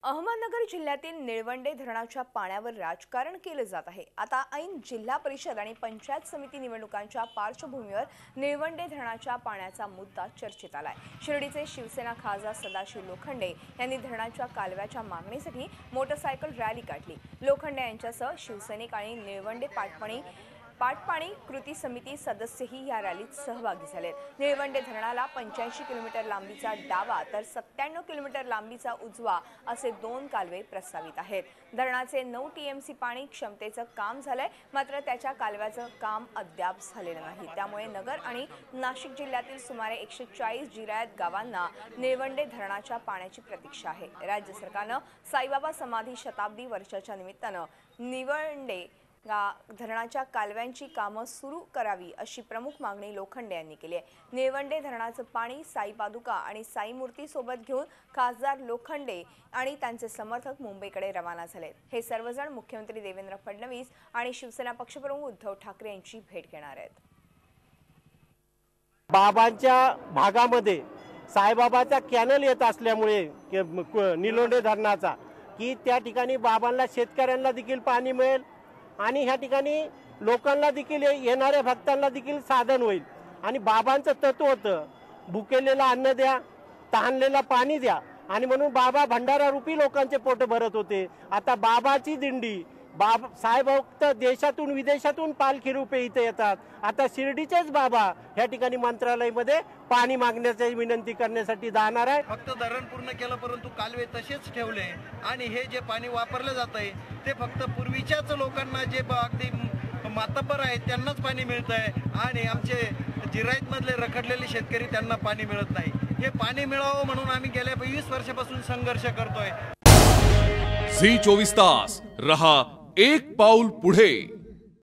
अहमदनगर जिल्ह्यातील निळवंडे धरणाच्या पाण्यावर राजकारण केलं जात आहे। आता ऐन जिल्हा परिषद आणि पंचायत समिती निवडणुकांच्या पार्श्वभूमीवर निळवंडे धरणाच्या पाण्याचा मुद्दा चर्चेत आलाय। शिर्डीचे शिवसेना खासदार सदाशिव लोखंडे यांनी धरणाच्या कालव्याच्या मागणीसाठी मोटरसायकल रॅली काढली। लोखंडे यांच्यासह शिवसैनिक आणि निळवंडे पाटपाणी कृती समिती सदस्यही या रॅलीत सहभागी झाले। निळवंडे धरणाला 85 किलोमीटर लांबीचा डावा तर 97 किलोमीटर लांबीचा उजवा असे दोन कालवे प्रस्तावित आहेत। धरणाचे 9 टीएमसी पाणी क्षमतेचं काम झालंय, मात्र त्याच्या कालव्याचं काम अद्याप झालेलं नाही। त्यामुळे नगर आणि नाशिक जिल्ह्यातील सुमारे 140 जिरायत गावांना निळवंडे धरणाच्या पाण्याची प्रतीक्षा आहे। राज्य सरकारनं साईबाबा समाधी शताब्दी वर्षाच्या निमित्तानं निळवंडे धरणाच्या कालव्यांची कामं सुरू करावी अशी प्रमुख मागणी लोखंडे यांनी केली आहे। निळवंडे धरणाचं पाणी साई पादुका आणि साई मूर्ती सोबत घेऊन खासदार लोखंडे आणि त्यांचे समर्थक मुंबईकडे रवाना झाले। हे सर्वजण मुख्यमंत्री देवेंद्र फडणवीस आणि शिवसेना पक्षप्रमुख उद्धव ठाकरे यांची भेट घेणार आहेत। बाबांच्या भागामध्ये साईबाबाचा कॅनल येत असल्यामुळे निळवंडे धरणाचा की त्या ठिकाणी बाबांना शेतकऱ्यांना देखील पाणी मिळेल आणि ह्या ठिकाणी लोकांना देखील येणाऱ्या भक्तांना देखील साधन होईल। आणि बाबांचं तत्व होतं भुकेलेला अन्न द्या, तहानलेला पाणी द्या, आणि म्हणून बाबा भंडारा रूपी लोकांचे पोट भरत होते। आता बाबाची दिंडी साईभक्त देशातून विदेशातून पालखी रूपे इथे येतात। आता शिर्डीचेच बाबा ह्या ठिकाणी मंत्रालयामध्ये पाणी मागण्याची विनंती करण्यासाठी जाणार आहे। फक्त धरण पूर्ण केलं परंतु कालवे तसेच ठेवले आणि हे जे पाणी वापरलं जात आहे ते फक्त पूर्वीच्याच लोकांना जे अगदी मातब्बर आहेत त्यांनाच पाणी मिळत आहे आणि आमचे जिरायत मधले रखडलेले शेतकरी त्यांना पाणी मिळत नाही। हे पाणी मिळावं म्हणून आम्ही गेल्या 20 वर्षापासून संघर्ष करतोय। झी 24 तास रहा एक पाऊल पुढे।